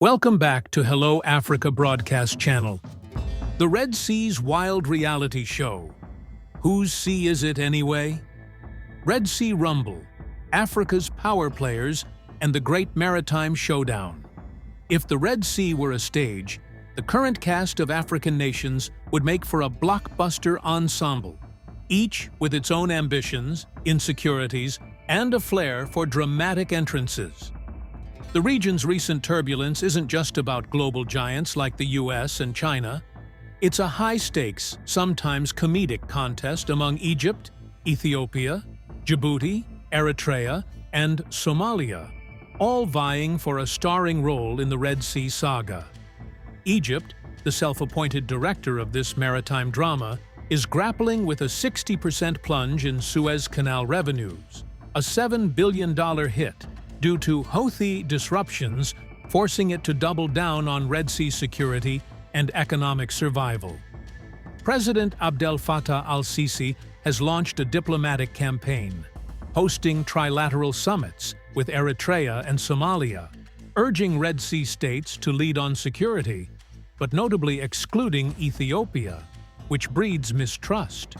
Welcome back to Hello Africa broadcast channel. The Red Sea's wild reality show. Whose sea is it anyway? Red Sea Rumble, Africa's power players, and the Great Maritime Showdown. If the Red Sea were a stage, the current cast of African nations would make for a blockbuster ensemble, each with its own ambitions, insecurities, and a flair for dramatic entrances. The region's recent turbulence isn't just about global giants like the US and China. It's a high-stakes, sometimes comedic contest among Egypt, Ethiopia, Djibouti, Eritrea, and Somalia, all vying for a starring role in the Red Sea saga. Egypt, the self-appointed director of this maritime drama, is grappling with a 60% plunge in Suez Canal revenues, a $7 billion hit, due to Houthi disruptions, forcing it to double down on Red Sea security and economic survival. President Abdel Fattah al-Sisi has launched a diplomatic campaign, hosting trilateral summits with Eritrea and Somalia, urging Red Sea states to lead on security, but notably excluding Ethiopia, which breeds mistrust.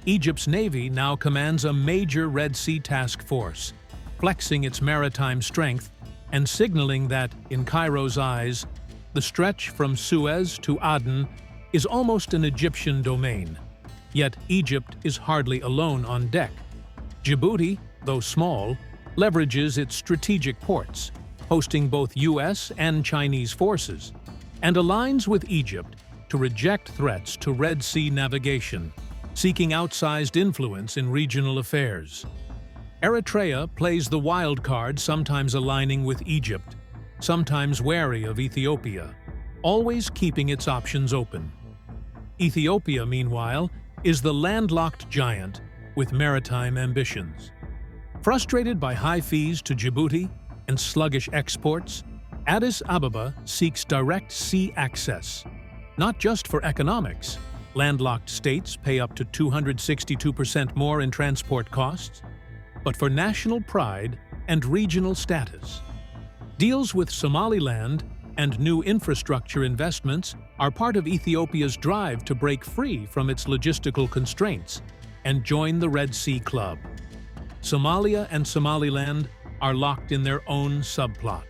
Egypt's navy now commands a major Red Sea task force, flexing its maritime strength and signaling that, in Cairo's eyes, the stretch from Suez to Aden is almost an Egyptian domain. Yet Egypt is hardly alone on deck. Djibouti, though small, leverages its strategic ports, hosting both US and Chinese forces, and aligns with Egypt to reject threats to Red Sea navigation, seeking outsized influence in regional affairs. Eritrea plays the wild card, sometimes aligning with Egypt, sometimes wary of Ethiopia, always keeping its options open. Ethiopia, meanwhile, is the landlocked giant with maritime ambitions. Frustrated by high fees to Djibouti and sluggish exports, Addis Ababa seeks direct sea access. Not just for economics, landlocked states pay up to 262% more in transport costs, but for national pride and regional status. Deals with Somaliland and new infrastructure investments are part of Ethiopia's drive to break free from its logistical constraints and join the Red Sea Club. Somalia and Somaliland are locked in their own subplot.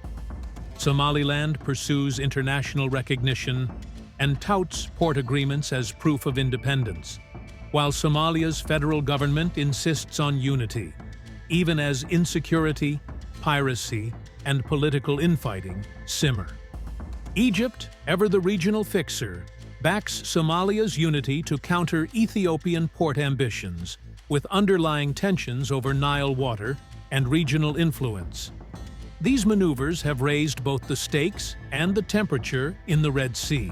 Somaliland pursues international recognition and touts port agreements as proof of independence, while Somalia's federal government insists on unity, even as insecurity, piracy, and political infighting simmer. Egypt, ever the regional fixer, backs Somalia's unity to counter Ethiopian port ambitions, with underlying tensions over Nile water and regional influence. These maneuvers have raised both the stakes and the temperature in the Red Sea.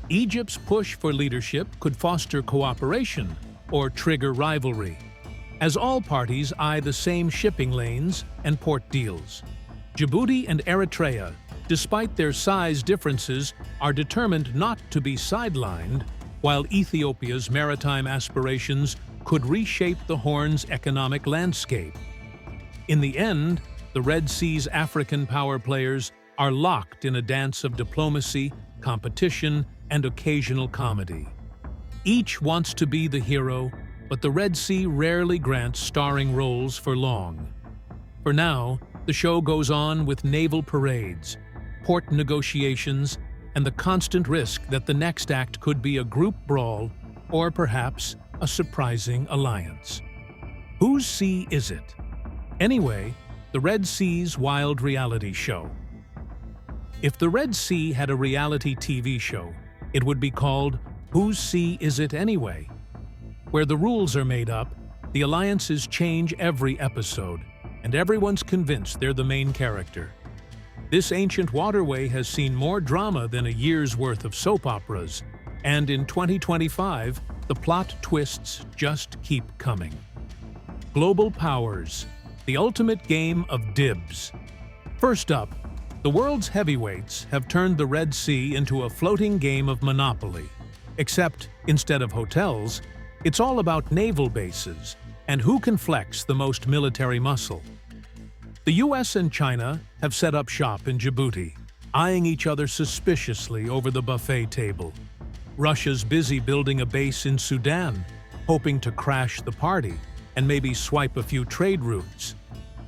Egypt's push for leadership could foster cooperation or trigger rivalry, as all parties eye the same shipping lanes and port deals. Djibouti and Eritrea, despite their size differences, are determined not to be sidelined, while Ethiopia's maritime aspirations could reshape the Horn's economic landscape. In the end, the Red Sea's African power players are locked in a dance of diplomacy, competition, and occasional comedy. Each wants to be the hero, but the Red Sea rarely grants starring roles for long. For now, the show goes on with naval parades, port negotiations, and the constant risk that the next act could be a group brawl or perhaps a surprising alliance. Whose sea is it? Anyway, the Red Sea's wild reality show. If the Red Sea had a reality TV show, it would be called Whose Sea Is It Anyway? Where the rules are made up, the alliances change every episode, and everyone's convinced they're the main character. This ancient waterway has seen more drama than a year's worth of soap operas, and in 2025, the plot twists just keep coming. Global powers, the ultimate game of dibs. First up, the world's heavyweights have turned the Red Sea into a floating game of Monopoly. Except, instead of hotels, it's all about naval bases and who can flex the most military muscle. The US and China have set up shop in Djibouti, eyeing each other suspiciously over the buffet table. Russia's busy building a base in Sudan, hoping to crash the party and maybe swipe a few trade routes.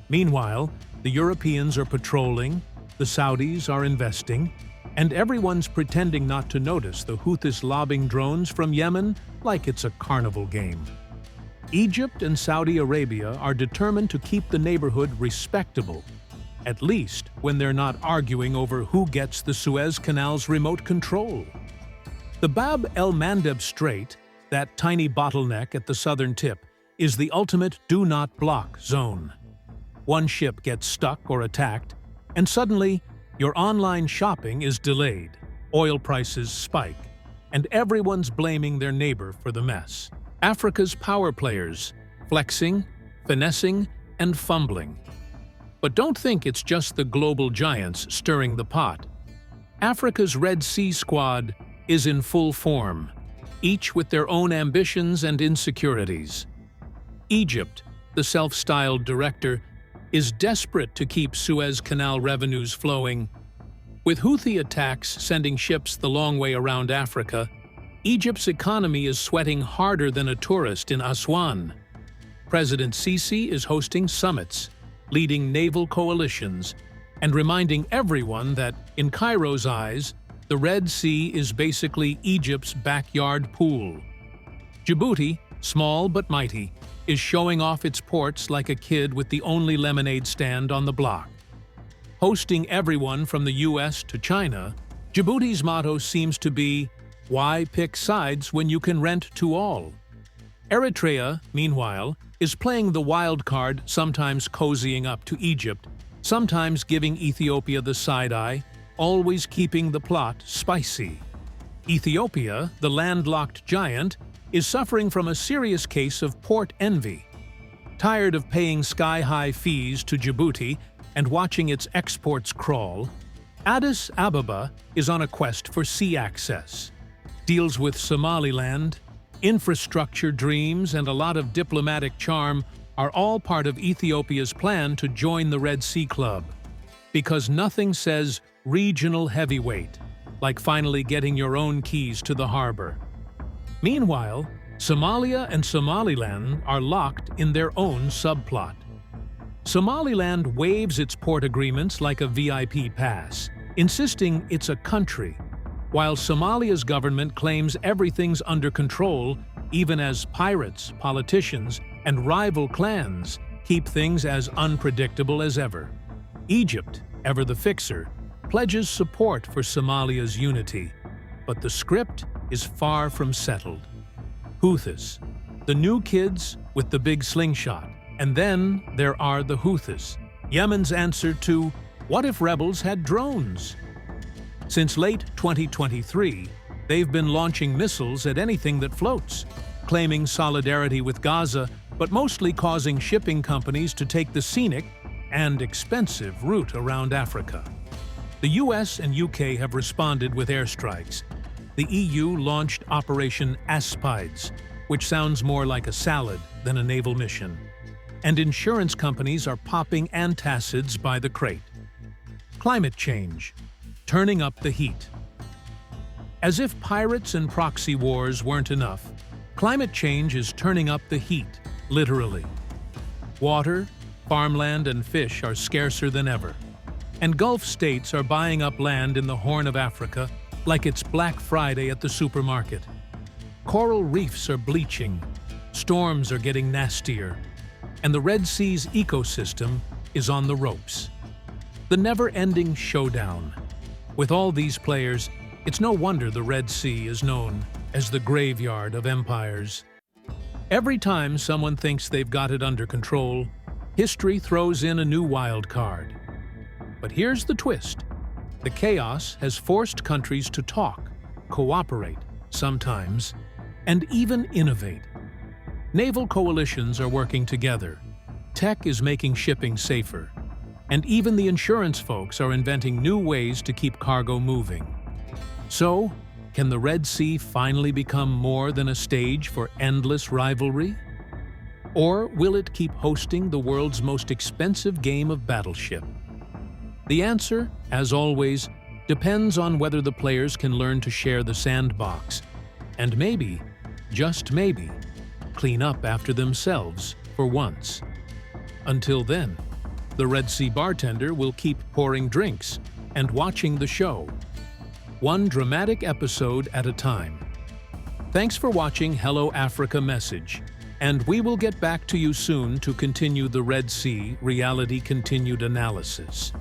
Meanwhile, the Europeans are patrolling, the Saudis are investing, and everyone's pretending not to notice the Houthis lobbing drones from Yemen like it's a carnival game. Egypt and Saudi Arabia are determined to keep the neighborhood respectable, at least when they're not arguing over who gets the Suez Canal's remote control. The Bab el-Mandeb Strait, that tiny bottleneck at the southern tip, is the ultimate do-not-block zone. One ship gets stuck or attacked, and suddenly, your online shopping is delayed, oil prices spike, and everyone's blaming their neighbor for the mess. Africa's power players, flexing, finessing, and fumbling. But don't think it's just the global giants stirring the pot. Africa's Red Sea Squad is in full form, each with their own ambitions and insecurities. Egypt, the self-styled director, is desperate to keep Suez Canal revenues flowing. With Houthi attacks sending ships the long way around Africa, Egypt's economy is sweating harder than a tourist in Aswan. President Sisi is hosting summits, leading naval coalitions, and reminding everyone that, in Cairo's eyes, the Red Sea is basically Egypt's backyard pool. Djibouti, small but mighty, is showing off its ports like a kid with the only lemonade stand on the block. Hosting everyone from the US to China, Djibouti's motto seems to be, "Why pick sides when you can rent to all?" Eritrea, meanwhile, is playing the wild card, sometimes cozying up to Egypt, sometimes giving Ethiopia the side-eye, always keeping the plot spicy. Ethiopia, the landlocked giant, is suffering from a serious case of port envy. Tired of paying sky-high fees to Djibouti and watching its exports crawl, Addis Ababa is on a quest for sea access. Deals with Somaliland, infrastructure dreams, and a lot of diplomatic charm are all part of Ethiopia's plan to join the Red Sea Club. Because nothing says regional heavyweight like finally getting your own keys to the harbor. Meanwhile, Somalia and Somaliland are locked in their own subplot. Somaliland waives its port agreements like a VIP pass, insisting it's a country, while Somalia's government claims everything's under control, even as pirates, politicians, and rival clans keep things as unpredictable as ever. Egypt, ever the fixer, pledges support for Somalia's unity, but the script is far from settled. Houthis, the new kids with the big slingshot, and then there are the Houthis, Yemen's answer to, what if rebels had drones? Since late 2023, they've been launching missiles at anything that floats, claiming solidarity with Gaza, but mostly causing shipping companies to take the scenic and expensive route around Africa. The US and UK have responded with airstrikes. The EU launched Operation Aspides, which sounds more like a salad than a naval mission. And insurance companies are popping antacids by the crate. Climate change, turning up the heat. As if pirates and proxy wars weren't enough, climate change is turning up the heat, literally. Water, farmland, and fish are scarcer than ever. And Gulf states are buying up land in the Horn of Africa like it's Black Friday at the supermarket. Coral reefs are bleaching, storms are getting nastier, and the Red Sea's ecosystem is on the ropes. The never-ending showdown. With all these players, it's no wonder the Red Sea is known as the graveyard of empires. Every time someone thinks they've got it under control, history throws in a new wild card. But here's the twist. The chaos has forced countries to talk, cooperate, sometimes, and even innovate. Naval coalitions are working together. Tech is making shipping safer. And even the insurance folks are inventing new ways to keep cargo moving. So, can the Red Sea finally become more than a stage for endless rivalry? Or will it keep hosting the world's most expensive game of battleship? The answer, as always, depends on whether the players can learn to share the sandbox and maybe, just maybe, clean up after themselves for once. Until then, the Red Sea bartender will keep pouring drinks and watching the show, one dramatic episode at a time. Thanks for watching Hello Africa Message, and we will get back to you soon to continue the Red Sea Reality Continued Analysis.